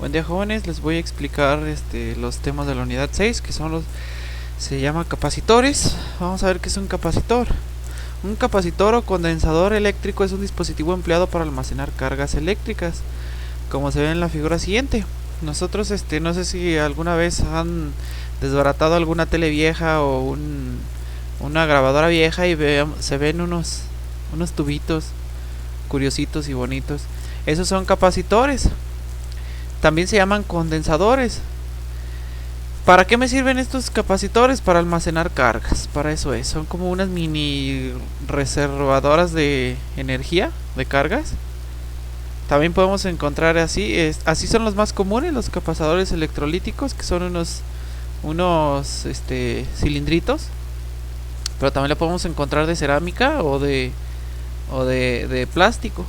Buen día, jóvenes, les voy a explicar los temas de la unidad 6, que se llama capacitores. Vamos a ver qué es un capacitor. Un capacitor o condensador eléctrico es un dispositivo empleado para almacenar cargas eléctricas, como se ve en la figura siguiente. Nosotros no sé si alguna vez han desbaratado alguna tele vieja o una grabadora vieja y se ven unos tubitos curiositos y bonitos. Esos son capacitores. También se llaman condensadores. ¿Para qué me sirven estos capacitores? Para almacenar cargas. Para eso es. Son como unas mini reservadoras de energía, de cargas. También podemos encontrar así son los más comunes, los capacitor electrolíticos, que son unos cilindritos. Pero también lo podemos encontrar de cerámica o de plástico.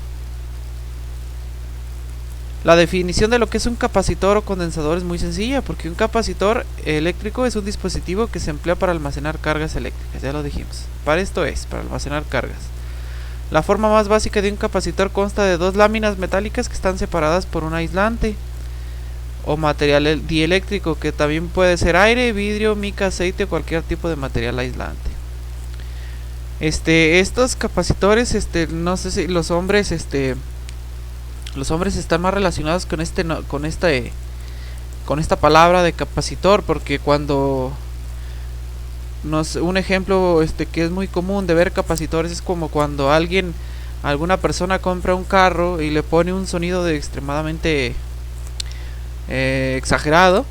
La definición de lo que es un capacitor o condensador es muy sencilla, porque un capacitor eléctrico es un dispositivo que se emplea para almacenar cargas eléctricas, ya lo dijimos. Para esto es, para almacenar cargas. La forma más básica de un capacitor consta de dos láminas metálicas que están separadas por un aislante o material dieléctrico, que también puede ser aire, vidrio, mica, aceite o cualquier tipo de material aislante. Estos capacitores, no sé si los hombres están más relacionados con esta palabra de capacitor, porque cuando un ejemplo que es muy común de ver capacitores es como cuando alguna persona compra un carro y le pone un sonido de extremadamente exagerado.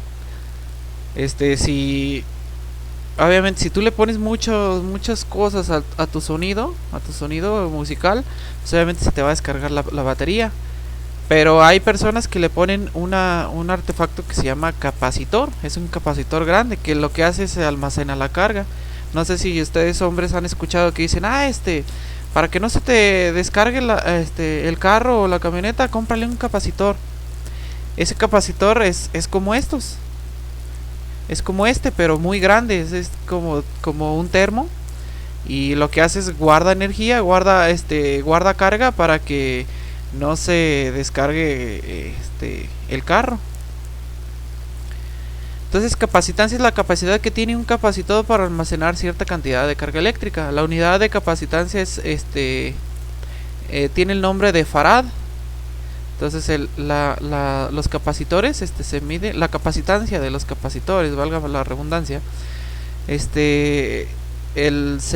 Obviamente si tú le pones muchas cosas a tu sonido musical, pues obviamente se te va a descargar la batería. Pero hay personas que le ponen un artefacto que se llama capacitor. Es un capacitor grande que lo que hace es almacena la carga. No sé si ustedes hombres han escuchado que dicen, para que no se te descargue el carro o la camioneta, cómprale un capacitor. Ese capacitor es como estos. Es como pero muy grande. Es como un termo. Y lo que hace es guarda energía, guarda carga para que no se descargue el carro. Entonces, capacitancia es la capacidad que tiene un capacitor para almacenar cierta cantidad de carga eléctrica. La unidad de capacitancia tiene el nombre de farad. Entonces los capacitores se mide la capacitancia de los capacitores, valga la redundancia. Se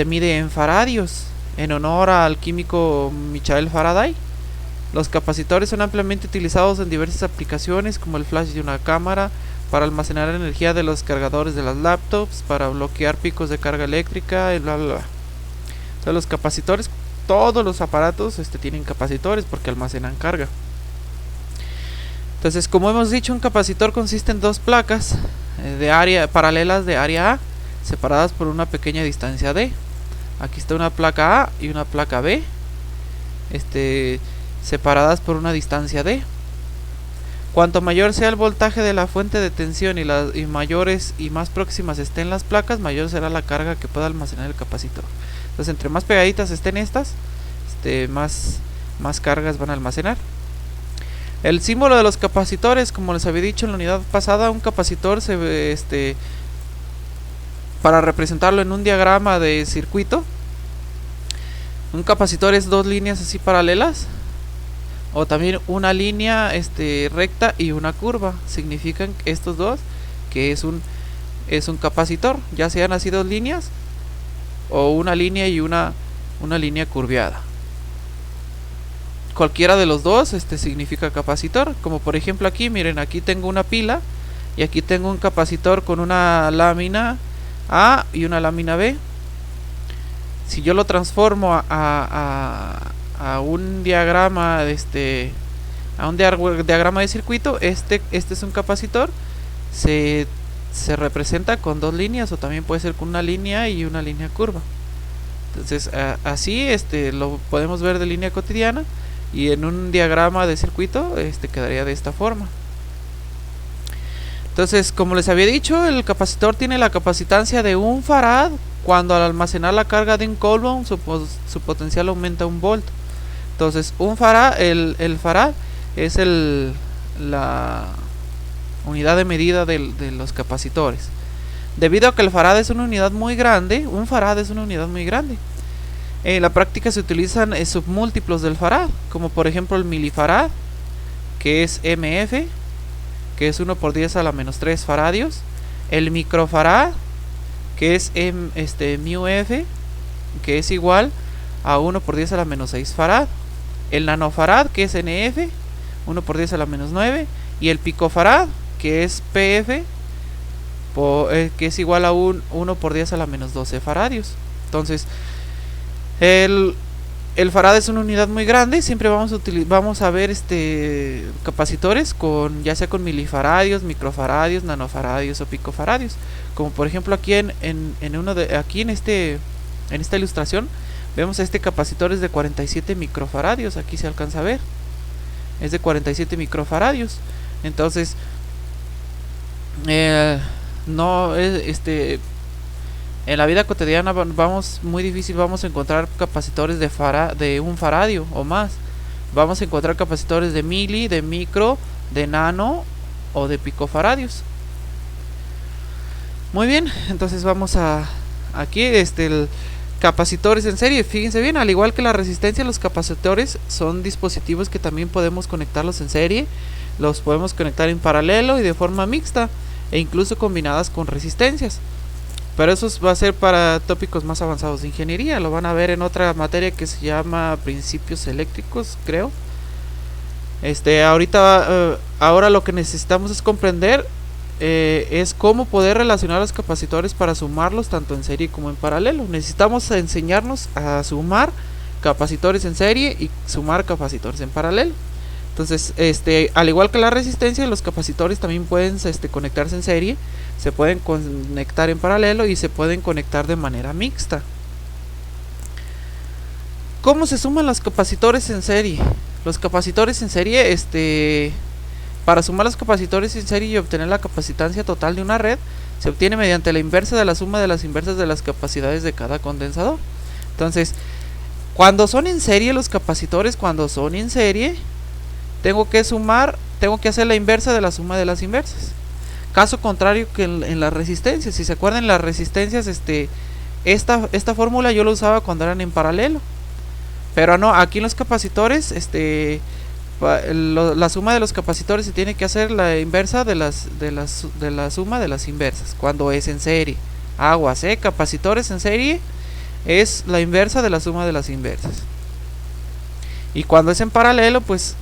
mide en faradios, en honor al químico Michael Faraday. Los capacitores son ampliamente utilizados en diversas aplicaciones, como el flash de una cámara, para almacenar energía de los cargadores de las laptops, para bloquear picos de carga eléctrica, y bla bla bla. Entonces los capacitores, todos los aparatos tienen capacitores porque almacenan carga. Entonces, como hemos dicho, un capacitor consiste en dos placas paralelas de área A, separadas por una pequeña distancia D. Aquí está una placa A y una placa B, separadas por una distancia D. Cuanto mayor sea el voltaje de la fuente de tensión y mayores y más próximas estén las placas, mayor será la carga que pueda almacenar el capacitor. Entonces, entre más pegaditas estén estas, más cargas van a almacenar. El símbolo de los capacitores, como les había dicho en la unidad pasada, un capacitor para representarlo en un diagrama de circuito, un capacitor es dos líneas así paralelas, o también una línea recta y una curva. Significan estos dos que es un capacitor, ya sean así dos líneas o una línea y una línea curviada. Cualquiera de los dos significa capacitor. Como por ejemplo aquí, miren, aquí tengo una pila y aquí tengo un capacitor con una lámina A y una lámina B. Si yo lo transformo a un diagrama diagrama de circuito, este es un capacitor. Se representa con dos líneas, o también puede ser con una línea y una línea curva. Entonces así lo podemos ver de línea cotidiana, y en un diagrama de circuito quedaría de esta forma. Entonces, como les había dicho, el capacitor tiene la capacitancia de 1 farad. Cuando al almacenar la carga de un coulomb, su potencial aumenta 1 volt. Entonces, un farad, el farad es unidad de medida de los capacitores. Debido a que el farad es una unidad muy grande, un farad es una unidad muy grande. En la práctica se utilizan submúltiplos del farad, como por ejemplo el milifarad, que es MF, que es 1 por 10 a la menos 3 faradios. El microfarad, que es μF, que es igual a 1 por 10 a la menos 6 farad. El nanofarad, que es NF, 1 por 10 a la menos 9. Y el picofarad, que es PF, que es igual a 1 por 10 a la menos 12 faradios. Entonces, el farad es una unidad muy grande. Siempre vamos a ver capacitores con, ya sea con milifaradios, microfaradios, nanofaradios o picofaradios. Como por ejemplo aquí en esta ilustración vemos este capacitor es de 47 microfaradios. Aquí se alcanza a ver, es de 47 microfaradios. Entonces en la vida cotidiana muy difícil vamos a encontrar capacitores de 1 faradio o más. Vamos a encontrar capacitores de mili, de micro, de nano o de picofaradios. Muy bien, entonces vamos a aquí capacitores en serie. Fíjense bien, al igual que la resistencia, los capacitores son dispositivos que también podemos conectarlos en serie. Los podemos conectar en paralelo y de forma mixta, e incluso combinadas con resistencias. Pero eso va a ser para tópicos más avanzados de ingeniería. Lo van a ver en otra materia que se llama principios eléctricos, creo. Ahora lo que necesitamos es comprender es cómo poder relacionar los capacitores para sumarlos tanto en serie como en paralelo. Necesitamos enseñarnos a sumar capacitores en serie y sumar capacitores en paralelo. Entonces, al igual que la resistencia, los capacitores también pueden conectarse en serie, se pueden conectar en paralelo y se pueden conectar de manera mixta. ¿Cómo se suman los capacitores en serie? Los capacitores en serie, para sumar los capacitores en serie y obtener la capacitancia total de una red, se obtiene mediante la inversa de la suma de las inversas de las capacidades de cada condensador. Entonces, cuando son en serie los capacitores, tengo que hacer la inversa de la suma de las inversas. Caso contrario que en las resistencias. Si se acuerdan, las resistencias, esta fórmula yo la usaba cuando eran en paralelo. Pero no, aquí en los capacitores, la suma de los capacitores se tiene que hacer la inversa de la suma de las inversas cuando es en serie. Aguas, capacitores en serie es la inversa de la suma de las inversas. Y cuando es en paralelo, pues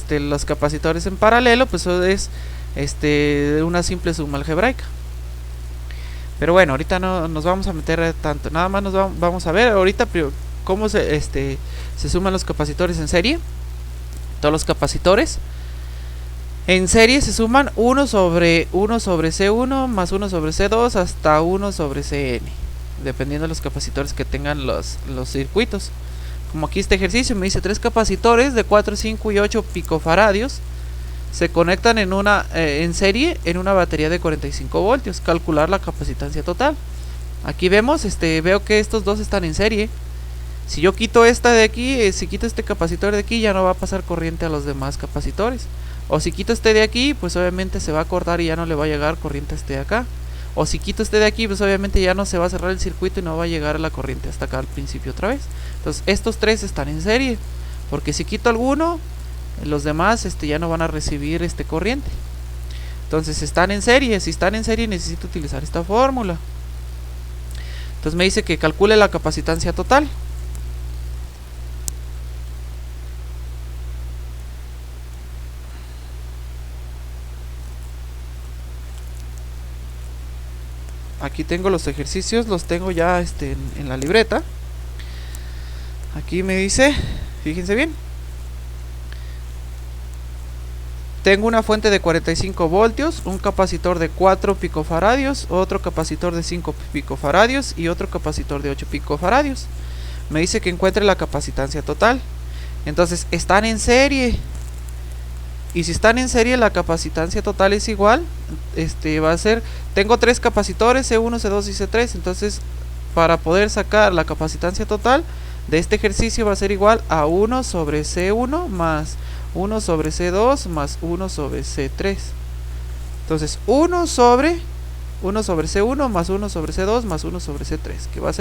los capacitores en paralelo, pues eso es una simple suma algebraica. Pero bueno, ahorita no nos vamos a meter tanto. Nada más vamos a ver ahorita cómo se suman los capacitores en serie. Todos los capacitores en serie se suman 1 sobre C1 más 1 sobre C2 hasta 1 sobre Cn, dependiendo de los capacitores que tengan los circuitos. Como aquí este ejercicio me dice 3 capacitores de 4, 5 y 8 picofaradios se conectan en serie en una batería de 45 voltios. Calcular la capacitancia total. Aquí vemos, veo que estos dos están en serie. Si yo quito esta de aquí, si quito este capacitor de aquí, ya no va a pasar corriente a los demás capacitores. O si quito este de aquí, pues obviamente se va a cortar y ya no le va a llegar corriente a este de acá. O si quito este de aquí, pues obviamente ya no se va a cerrar el circuito y no va a llegar a la corriente hasta acá al principio otra vez. Entonces estos 3 están en serie, porque si quito alguno, los demás ya no van a recibir corriente. Entonces están en serie. Si están en serie, necesito utilizar esta fórmula. Entonces me dice que calcule la capacitancia total. Aquí tengo los ejercicios, los tengo ya en la libreta. Aquí me dice, fíjense bien, tengo una fuente de 45 voltios, un capacitor de 4 picofaradios, otro capacitor de 5 picofaradios y otro capacitor de 8 picofaradios. Me dice que encuentre la capacitancia total. Entonces están en serie. Y si están en serie, la capacitancia total es igual. Va a ser, tengo 3 capacitores, C1, C2 y C3. Entonces, para poder sacar la capacitancia total de este ejercicio va a ser igual a 1 sobre C1 más 1 sobre C2 más 1 sobre C3. Entonces 1 sobre C1 más 1 sobre C2 más 1 sobre C3, que va a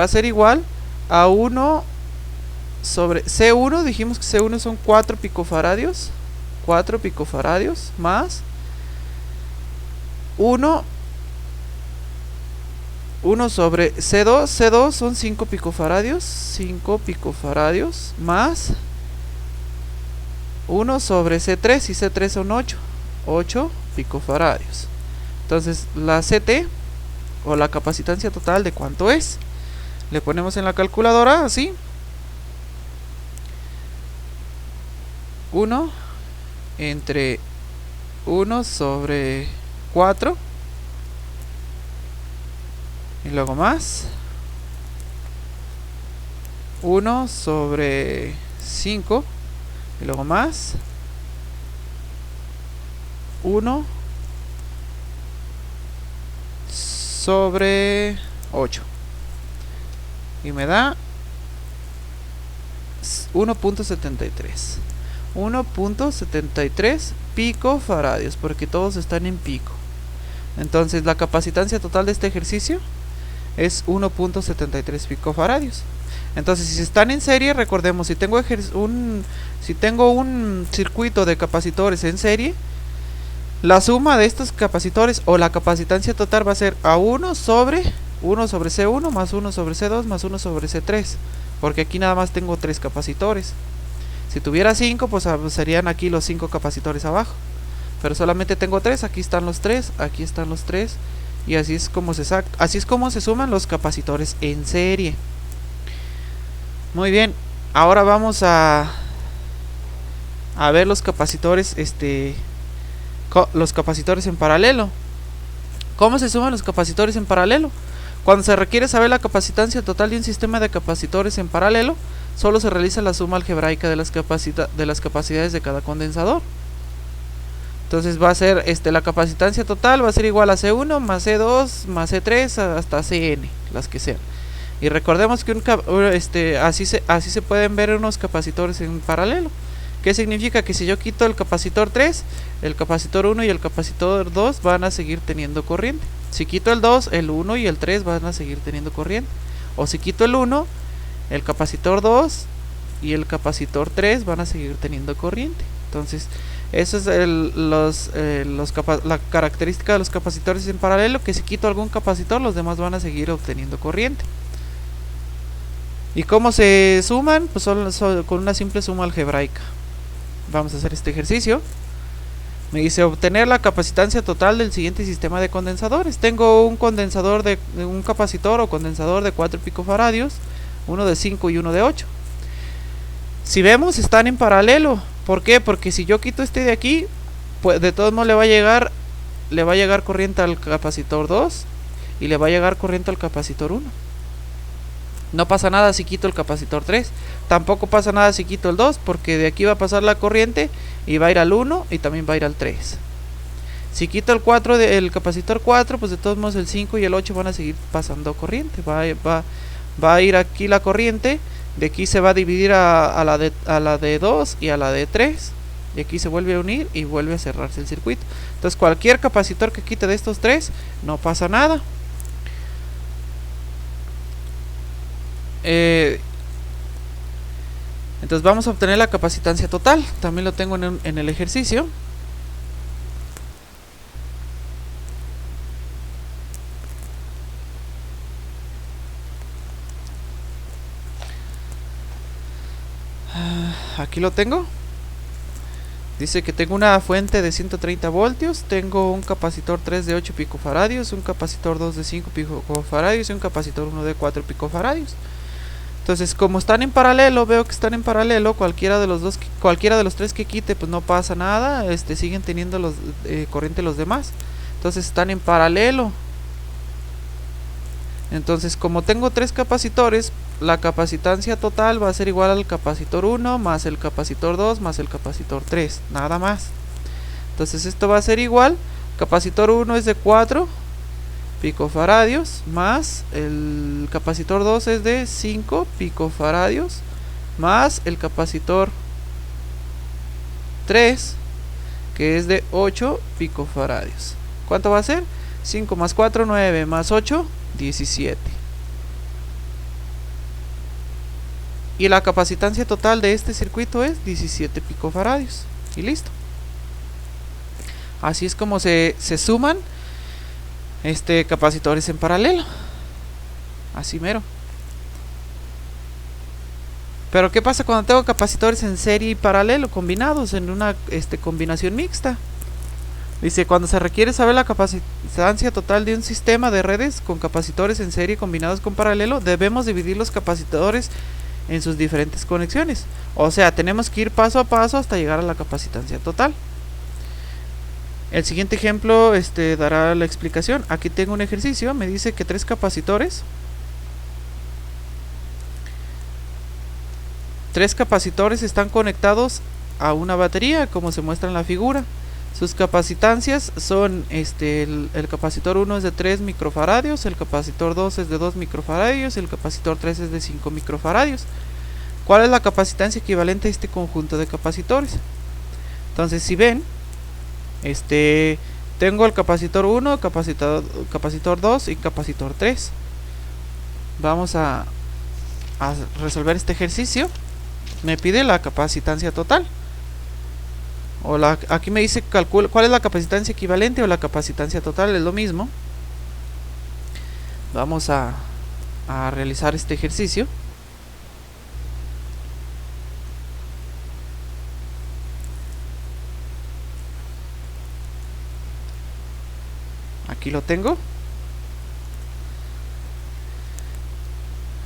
ser igual a 1 sobre C1. Dijimos que C1 son 4 picofaradios más 1 sobre C2 son 5 picofaradios más 1 sobre C3, y C3 son 8 picofaradios. Entonces la CT, o la capacitancia total, ¿de cuánto es? Le ponemos en la calculadora así: 1 entre 1 sobre 4, y luego más 1 sobre 5, y luego más 1 sobre 8, y me da 1.73 picofaradios, porque todos están en pico. Entonces la capacitancia total de este ejercicio es 1.73 picofaradios. Entonces, si están en serie, recordemos, si tengo un circuito de capacitores en serie, la suma de estos capacitores, o la capacitancia total, va a ser a 1 sobre C1 más 1 sobre C2 más 1 sobre C3, porque aquí nada más tengo 3 capacitores. Si tuviera 5, pues serían aquí los 5 capacitores abajo, pero solamente tengo 3. Aquí están los 3, aquí están los 3, y así es como se suman los capacitores en serie. Muy bien, ahora vamos a ver los capacitores en paralelo. ¿Cómo se suman los capacitores en paralelo? Cuando se requiere saber la capacitancia total de un sistema de capacitores en paralelo, solo se realiza la suma algebraica de las capacidades de cada condensador. Entonces va a ser la capacitancia total va a ser igual a C1 más C2 más C3 hasta Cn, las que sean. Y recordemos que así se pueden ver unos capacitores en paralelo. ¿Qué significa? Que si yo quito el capacitor 3, el capacitor 1 y el capacitor 2 van a seguir teniendo corriente. Si quito el 2, el 1 y el 3 van a seguir teniendo corriente. O si quito el 1, el capacitor 2 y el capacitor 3 van a seguir teniendo corriente. Entonces, eso es la característica de los capacitores en paralelo, que si quito algún capacitor, los demás van a seguir obteniendo corriente. ¿Y cómo se suman? Pues con una simple suma algebraica. Vamos a hacer este ejercicio. Me dice obtener la capacitancia total del siguiente sistema de condensadores. Tengo un capacitor o condensador de 4 picofaradios, uno de 5 y uno de 8. Si vemos, están en paralelo. ¿Por qué? Porque si yo quito este de aquí, pues de todos modos le va a llegar corriente al capacitor 2 y le va a llegar corriente al capacitor 1. No pasa nada si quito el capacitor 3. Tampoco pasa nada si quito el 2, porque de aquí va a pasar la corriente y va a ir al 1 y también va a ir al 3. Si quito el capacitor 4, pues de todos modos el 5 y el 8 van a seguir pasando corriente. Va a ir aquí la corriente. De aquí se va a dividir a la de 2 y a la de 3. Y aquí se vuelve a unir y vuelve a cerrarse el circuito. Entonces cualquier capacitor que quite de estos 3, no pasa nada. Entonces vamos a obtener la capacitancia total. También lo tengo en el ejercicio. Aquí lo tengo. Dice que tengo una fuente de 130 voltios, tengo un capacitor 3 de 8 picofaradios, un capacitor 2 de 5 picofaradios y un capacitor 1 de 4 picofaradios. Entonces, como están en paralelo, veo que están en paralelo, cualquiera de los 3 que quite, pues no pasa nada, siguen teniendo corriente los demás. Entonces están en paralelo. Entonces, como tengo 3 capacitores, la capacitancia total va a ser igual al capacitor 1 más el capacitor 2 más el capacitor 3, nada más. Entonces esto va a ser igual, capacitor 1 es de 4 picofaradios más el capacitor 2 es de 5 picofaradios más el capacitor 3, que es de 8 picofaradios. ¿Cuánto va a ser? 5 más 4, 9, más 8, 17. Y la capacitancia total de este circuito es 17 picofaradios. Y listo. Así es como se suman capacitores en paralelo. Así mero. Pero ¿qué pasa cuando tengo capacitores en serie y paralelo combinados en una combinación mixta? Dice, cuando se requiere saber la capacitancia total de un sistema de redes con capacitores en serie combinados con paralelo, debemos dividir los capacitores en sus diferentes conexiones. O sea, tenemos que ir paso a paso hasta llegar a la capacitancia total. El siguiente ejemplo dará la explicación. Aquí tengo un ejercicio, me dice que 3 capacitores están conectados a una batería, como se muestra en la figura. Sus capacitancias son, el capacitor 1 es de 3 microfaradios, el capacitor 2 es de 2 microfaradios, el capacitor 3 es de 5 microfaradios. ¿Cuál es la capacitancia equivalente a este conjunto de capacitores? Entonces, si ven, tengo el capacitor 1, capacitor 2 y capacitor 3. Vamos a resolver este ejercicio. Me pide la capacitancia total. Aquí me dice calcula cuál es la capacitancia equivalente o la capacitancia total, es lo mismo. Vamos a realizar este ejercicio. Aquí lo tengo.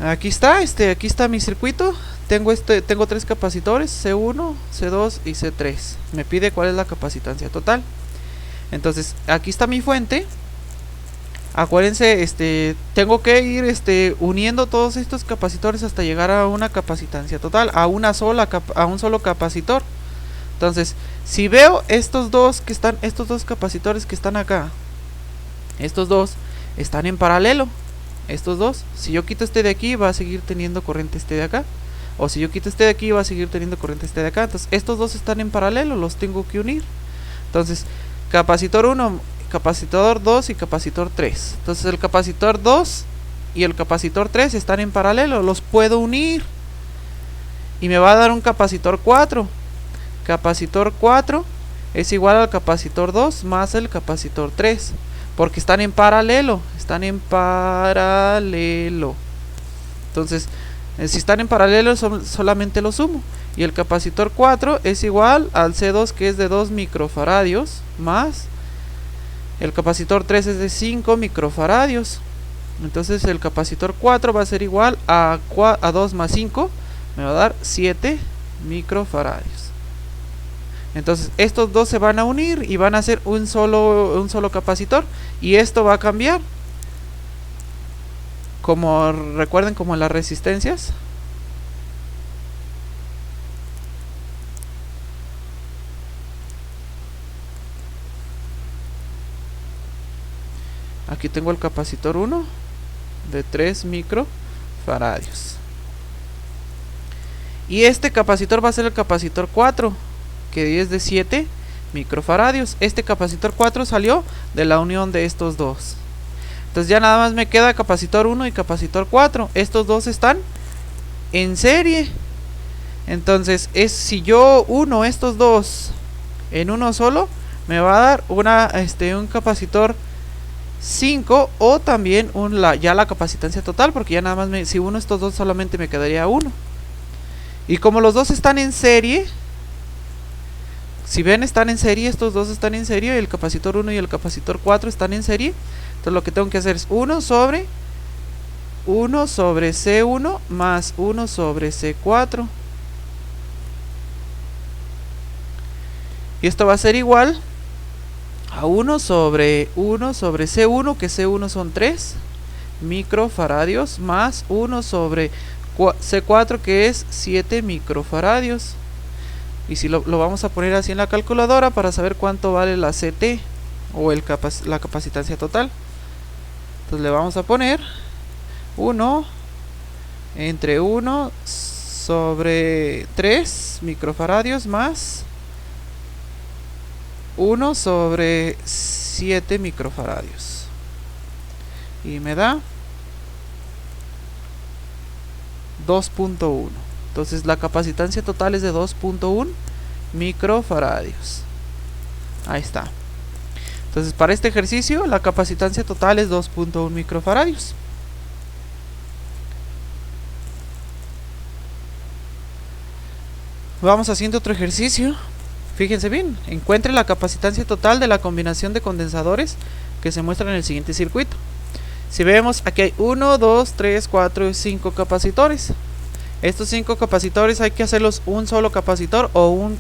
Aquí está mi circuito. Tengo 3 capacitores, C1, C2 y C3. Me pide cuál es la capacitancia total. Entonces, aquí está mi fuente. Acuérdense, tengo que ir uniendo todos estos capacitores hasta llegar a una capacitancia total, a un solo capacitor. Entonces, si veo estos dos capacitores que están acá, estos dos están en paralelo. Estos dos, si yo quito este de aquí, va a seguir teniendo corriente de acá. O si yo quito este de aquí, va a seguir teniendo corriente de acá. Entonces, estos dos están en paralelo, los tengo que unir. Entonces, capacitor 1, capacitor 2 y capacitor 3. Entonces, el capacitor 2 y el capacitor 3 están en paralelo, los puedo unir. Y me va a dar un capacitor 4. Capacitor 4 es igual al capacitor 2 más el capacitor 3. Porque están en paralelo. Entonces, si están en paralelo, solamente lo sumo. Y el capacitor 4 es igual al C2, que es de 2 microfaradios, más el capacitor 3 es de 5 microfaradios. Entonces el capacitor 4 va a ser igual a 2 más 5, me va a dar 7 microfaradios. Entonces estos dos se van a unir y van a hacer un solo capacitor. Y esto va a cambiar. Recuerden, como en las resistencias. Aquí tengo el capacitor 1 de 3 microfaradios. Y este capacitor va a ser el capacitor 4, que es de 7 microfaradios. Este capacitor 4 salió de la unión de estos dos. Entonces ya nada más me queda capacitor 1 y capacitor 4. Estos dos están en serie. Entonces, si yo uno estos dos en uno solo, me va a dar un capacitor 5, o también ya la capacitancia total, porque ya nada más si uno estos dos solamente me quedaría 1. Y como los dos están en serie, si ven, están en serie, estos dos están en serie, el capacitor 1 y el capacitor 4 están en serie. Entonces lo que tengo que hacer es 1 sobre C1 más 1 sobre C4. Y esto va a ser igual a 1 sobre C1, que C1 son 3 microfaradios, más 1 sobre C4, que es 7 microfaradios. Y si lo vamos a poner así en la calculadora para saber cuánto vale la CT, o la capacitancia total. Entonces le vamos a poner 1 sobre 3 microfaradios más 1 sobre 7 microfaradios. Y me da 2.1. Entonces la capacitancia total es de 2.1 microfaradios. Ahí está. Entonces para este ejercicio la capacitancia total es 2.1 microfaradios. Vamos haciendo otro ejercicio. Fíjense bien, encuentre la capacitancia total de la combinación de condensadores que se muestra en el siguiente circuito. Si vemos, aquí hay 1, 2, 3, 4 y 5 capacitores. Estos 5 capacitores hay que hacerlos un solo capacitor o una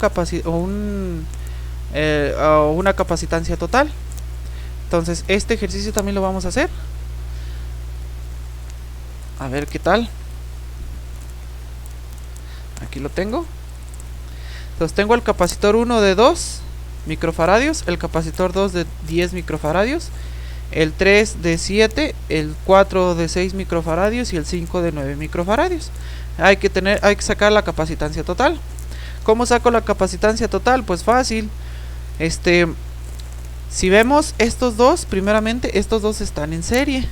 capacitancia total. Entonces este ejercicio también lo vamos a hacer. A ver qué tal. Aquí lo tengo. Entonces tengo el capacitor 1 de 2 microfaradios, el capacitor 2 de 10 microfaradios, el 3 de 7, el 4 de 6 microfaradios y el 5 de 9 microfaradios. Hay que sacar la capacitancia total. ¿Cómo saco la capacitancia total? Pues fácil. Si vemos estos dos, primeramente estos dos están en serie.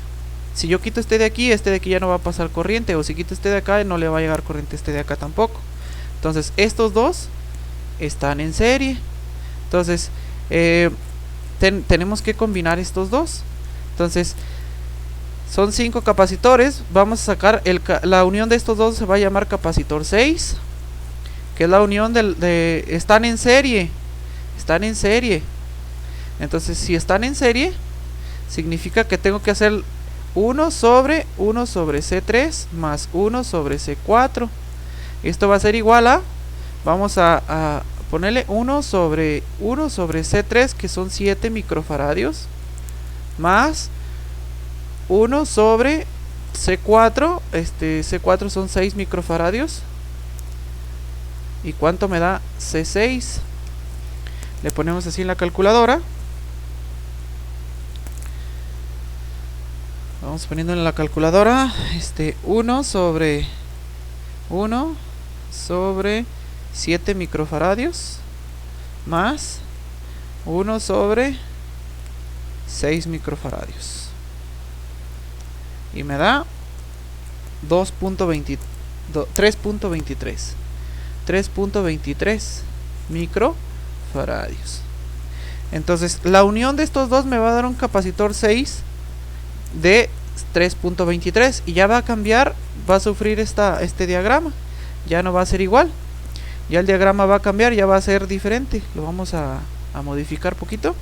Si yo quito este de aquí ya no va a pasar corriente, o si quito este de acá no le va a llegar corriente a este de acá tampoco. Entonces estos dos están en serie. Entonces tenemos que combinar estos dos. Entonces son 5 capacitores. Vamos a sacar la unión de estos dos. Se va a llamar capacitor 6, que es la unión están en serie. Están en serie. Entonces si están en serie, significa que tengo que hacer 1 sobre C3 más 1 sobre C4. Esto va a ser igual a, vamos a ponerle 1 sobre C3, que son 7 microfaradios, más 1 sobre C4, C4 son 6 microfaradios. ¿Y cuánto me da C6? Le ponemos así en la calculadora. Vamos poniendo en la calculadora 1 sobre 7 microfaradios más 1 sobre 6 microfaradios. Y me da 3.23 microfaradios. Entonces la unión de estos dos me va a dar un capacitor 6 de 3.23 y ya va a cambiar, va a sufrir este diagrama, ya no va a ser igual, ya el diagrama va a cambiar, ya va a ser diferente. Lo vamos a modificar poquito.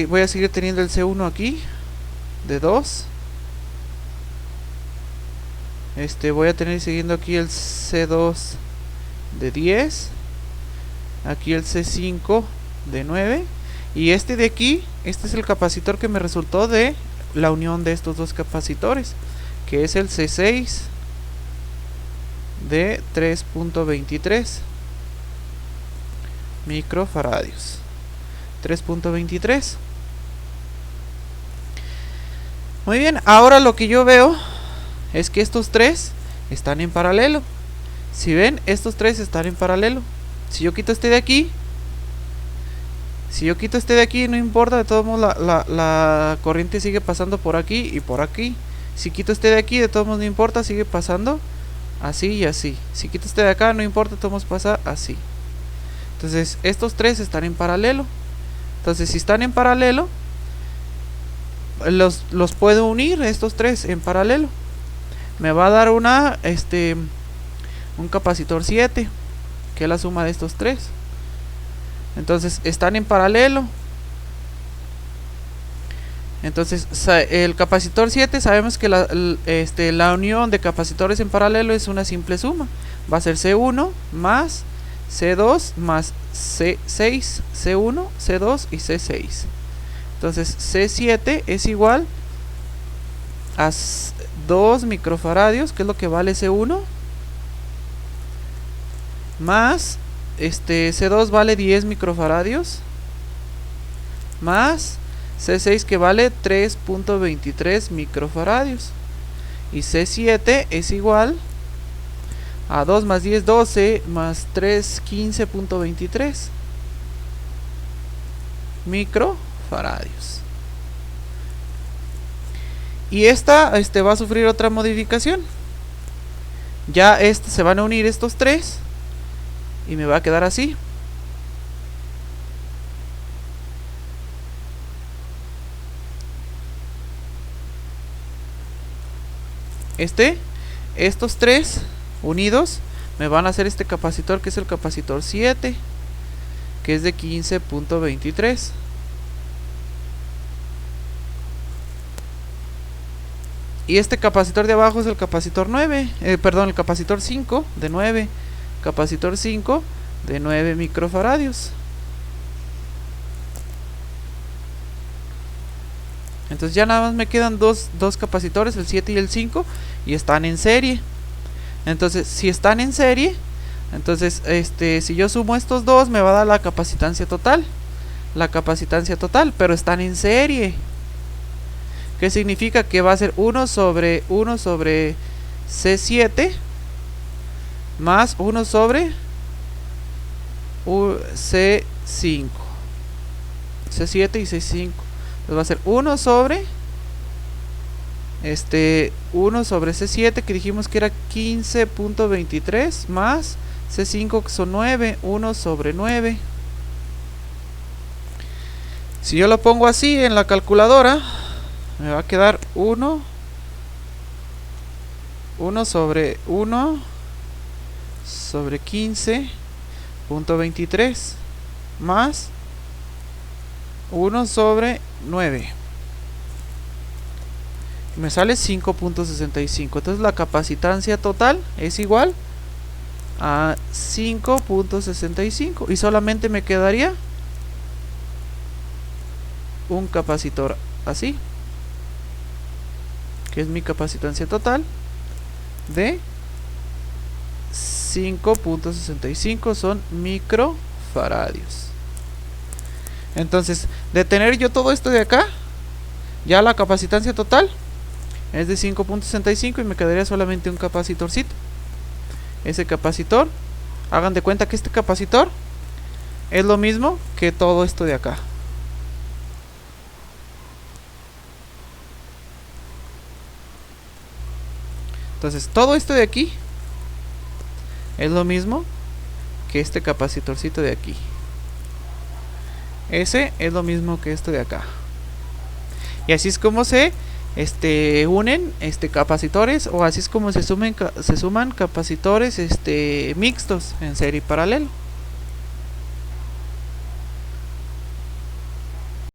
Voy a seguir teniendo el C1 aquí de 2. Voy a tener siguiendo aquí el C2 de 10, aquí el C5 de 9, y este de aquí, este es el capacitor que me resultó de la unión de estos dos capacitores, que es el C6 de 3.23 microfaradios. 3.23. Muy bien, ahora lo que yo veo es que estos tres están en paralelo. Si ven, estos tres están en paralelo. Si yo quito este de aquí, no importa, de todos modos la corriente sigue pasando por aquí y por aquí. Si quito este de aquí, de todos modos no importa, sigue pasando así y así. Si quito este de acá, no importa, de todos modos pasa así. Entonces estos tres están en paralelo. Entonces si están en paralelo, los puedo unir, estos tres en paralelo. Me va a dar un capacitor 7, que es la suma de estos tres. Entonces están en paralelo. Entonces el capacitor 7, sabemos que la unión de capacitores en paralelo es una simple suma. Va a ser C1 más C2 más C6, C1, C2 y C6. Entonces C7 es igual a 2 microfaradios, que es lo que vale C1, más C2 vale 10 microfaradios, más C6 que vale 3.23 microfaradios, y C7 es igual a 2 más 10, 12, más 3, 15.23 microfaradios. Y esta va a sufrir otra modificación. Ya se van a unir estos tres y me va a quedar así. Estos tres unidos me van a hacer este capacitor, que es el capacitor 7, que es de 15.23. Y este capacitor de abajo es el capacitor 9, perdón, el capacitor 5 de 9, capacitor 5 de 9 microfaradios. Entonces ya nada más me quedan dos capacitores, el 7 y el 5, y están en serie. Entonces, si están en serie, entonces si yo sumo estos dos me va a dar la capacitancia total. Pero están en serie. ¿Qué significa? Que va a ser 1 sobre C7 más 1 sobre C5. C7 y C5. Entonces va a ser 1 sobre 1 sobre C7, que dijimos que era 15.23, más C5, que son 9, 1 sobre 9. Si yo lo pongo así en la calculadora, me va a quedar 1 sobre 15.23 más 1 sobre 9. Me sale 5.65. Entonces la capacitancia total es igual a 5.65. Y solamente me quedaría un capacitor así, que es mi capacitancia total de 5.65, son microfaradios. Entonces, de tener yo todo esto de acá, ya la capacitancia total es de 5.65 y me quedaría solamente un capacitorcito. Ese capacitor, hagan de cuenta que este capacitor es lo mismo que todo esto de acá. Entonces, todo esto de aquí es lo mismo que este capacitorcito de aquí. Ese es lo mismo que esto de acá. Y así es como se unen capacitores, o así es como se suman capacitores mixtos en serie y paralelo.